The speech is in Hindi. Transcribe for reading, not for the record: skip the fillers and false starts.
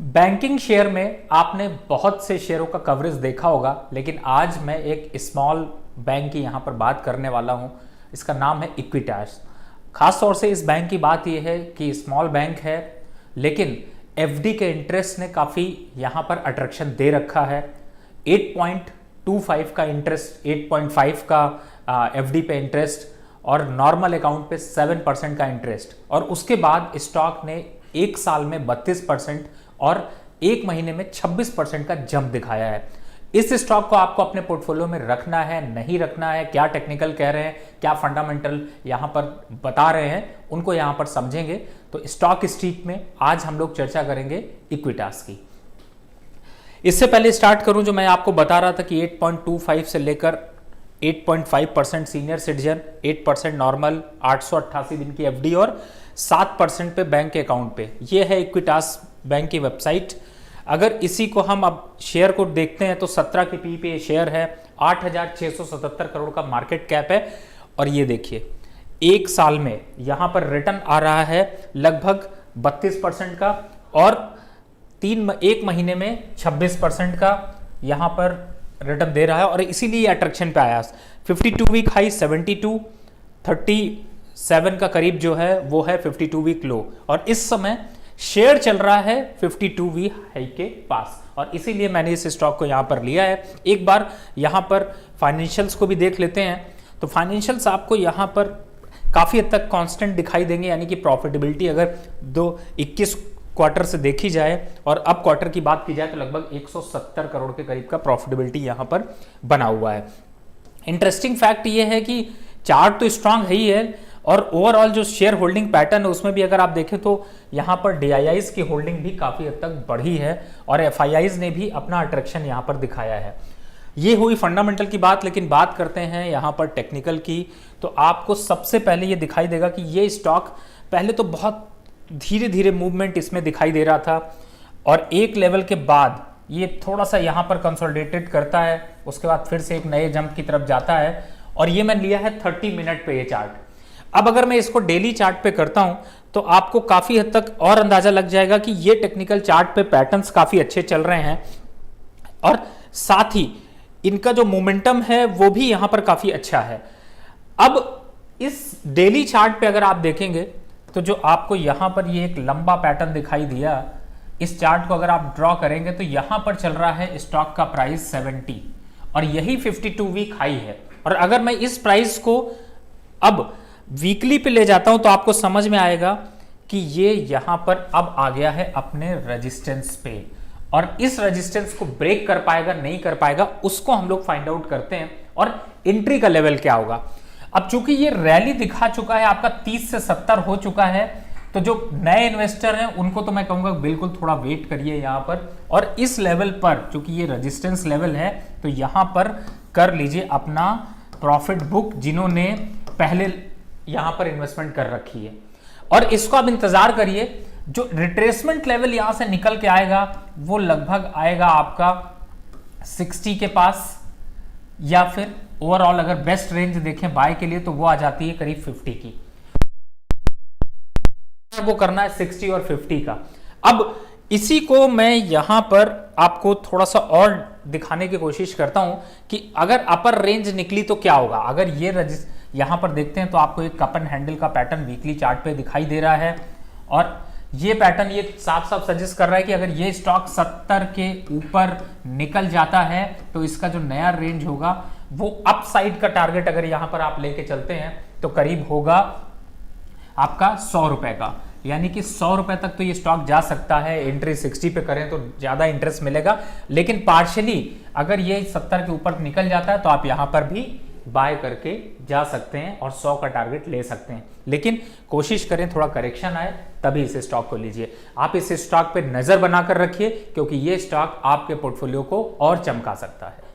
बैंकिंग शेयर में आपने बहुत से शेयरों का कवरेज देखा होगा, लेकिन आज मैं एक स्मॉल बैंक की यहाँ पर बात करने वाला हूँ। इसका नाम है इक्विटास। खास तौर से इस बैंक की बात यह है कि स्मॉल बैंक है, लेकिन एफडी के इंटरेस्ट ने काफ़ी यहाँ पर अट्रैक्शन दे रखा है। 8.25 का इंटरेस्ट, 8.5 का एफडी पे इंटरेस्ट और नॉर्मल अकाउंट पे 7% का इंटरेस्ट। और उसके बाद स्टॉक ने एक साल में 32% और एक महीने में 26% का जंप दिखाया है। इस स्टॉक को आपको अपने पोर्टफोलियो में रखना है, नहीं रखना है, क्या टेक्निकल कह रहे हैं, क्या फंडामेंटल यहां पर बता रहे हैं, उनको यहां पर समझेंगे। तो स्टॉक स्ट्रीट में आज हम लोग चर्चा करेंगे इक्विटास की। इससे पहले स्टार्ट करूं, जो मैं आपको बता रहा था कि 8.25 से लेकर 8.5% सीनियर सिटीजन, 8% नॉर्मल, 888 दिन की एफडी और 7% पे बैंक के अकाउंट पे। ये है इक्विटास बैंक की वेबसाइट। अगर इसी को हम अब शेयर को देखते हैं तो 17 के पी पे शेयर है, 8,677 करोड़ का मार्केट कैप है। और ये देखिए एक साल में यहां पर रिटर्न आ रहा है लगभग 32% का और एक महीने में 26% का यहां पर रिटर्न दे रहा है। और इसीलिए अट्रैक्शन पे आया। 52 वीक हाई 72, 37 का करीब जो है वो है 52 वीक लो, और इस समय शेयर चल रहा है 52 वीक हाई के पास, और इसीलिए मैंने इस स्टॉक को यहां पर लिया है। एक बार यहां पर फाइनेंशियल्स को भी देख लेते हैं। तो फाइनेंशियल्स आपको यहां पर काफी हद तक कांस्टेंट दिखाई देंगे, यानी कि प्रॉफिटेबिलिटी अगर 21 क्वार्टर से देखी जाए और अब क्वार्टर की बात की जाए तो लगभग 170 करोड़ के करीब का प्रॉफिटेबिलिटी यहां पर बना हुआ है। इंटरेस्टिंग फैक्ट ये है कि चार्ट तो स्ट्रांग है ही है, और ओवरऑल जो शेयर होल्डिंग पैटर्न है उसमें भी अगर आप देखें तो यहां पर डीआईआईज की होल्डिंग भी काफी हद तक बढ़ी है और एफआईआईज ने भी अपना अट्रैक्शन यहां पर दिखाया है। ये हुई फंडामेंटल की बात, लेकिन बात करते हैं यहां पर टेक्निकल की। तो आपको सबसे पहले ये दिखाई देगा कि ये स्टॉक पहले तो बहुत धीरे धीरे मूवमेंट इसमें दिखाई दे रहा था, और एक लेवल के बाद ये थोड़ा सा यहां पर कंसोलिडेटेड करता है, उसके बाद फिर से एक नए जंप की तरफ जाता है। और ये मैं लिया है 30 मिनट पे ये चार्ट। अब अगर मैं इसको डेली चार्ट पे करता हूं तो आपको काफी हद तक और अंदाजा लग जाएगा कि ये टेक्निकल चार्ट पे पैटर्न्स काफी अच्छे चल रहे हैं, और साथ ही इनका जो मोमेंटम है वो भी यहां पर काफी अच्छा है। अब इस डेली चार्ट पे अगर आप देखेंगे तो जो आपको यहां पर ये एक लंबा पैटर्न दिखाई दिया, इस चार्ट को अगर आप ड्रॉ करेंगे तो यहां पर चल रहा है स्टॉक का प्राइस 70 और यही 52 वीक हाई है। और अगर मैं इस प्राइस को अब वीकली पे ले जाता हूं तो आपको समझ में आएगा कि ये यहां पर अब आ गया है अपने रेजिस्टेंस पे, और इस रेजिस्टेंस को ब्रेक कर पाएगा नहीं कर पाएगा उसको हम लोग फाइंड आउट करते हैं, और एंट्री का लेवल क्या होगा। अब चूंकि ये रैली दिखा चुका है, आपका 30 से 70 हो चुका है, तो जो नए इन्वेस्टर हैं उनको तो मैं कहूंगा बिल्कुल थोड़ा वेट करिए यहां पर, और इस लेवल पर चूंकि ये रेजिस्टेंस लेवल है तो यहां पर कर लीजिए अपना प्रॉफिट बुक, जिन्होंने पहले यहां पर इन्वेस्टमेंट कर रखी है। और इसको आप इंतजार करिए, जो रिट्रेसमेंट लेवल यहां से निकल के आएगा वो लगभग आएगा आपका 60 के पास, या फिर ओवरऑल अगर बेस्ट रेंज देखें बाय के लिए तो वो आ जाती है करीब 50 की। वो करना है 60 और 50 का। अब इसी को मैं यहां पर आपको थोड़ा सा और दिखाने की कोशिश करता हूं कि अगर अपर रेंज निकली तो क्या होगा। अगर ये यहां पर देखते हैं तो आपको एक कप एंड हैंडल का पैटर्न वीकली चार्ट पे दिखाई दे रहा है, और ये पैटर्न ये साफ साफ सजेस्ट कर रहा है कि अगर ये स्टॉक 70 के ऊपर निकल जाता है तो इसका जो नया रेंज होगा वो अपसाइड का टारगेट अगर यहां पर आप लेके चलते हैं तो करीब होगा आपका 100 रुपए का, यानी कि 100 रुपए तक तो ये स्टॉक जा सकता है। एंट्री 60 पे करें तो ज्यादा इंटरेस्ट मिलेगा, लेकिन पार्शियली अगर ये 70 के ऊपर निकल जाता है तो आप यहां पर भी बाय करके जा सकते हैं और 100 का टारगेट ले सकते हैं। लेकिन कोशिश करें थोड़ा करेक्शन आए तभी इस स्टॉक को लीजिए। आप इस स्टॉक पे नजर बनाकर रखिए, क्योंकि ये स्टॉक आपके पोर्टफोलियो को और चमका सकता है।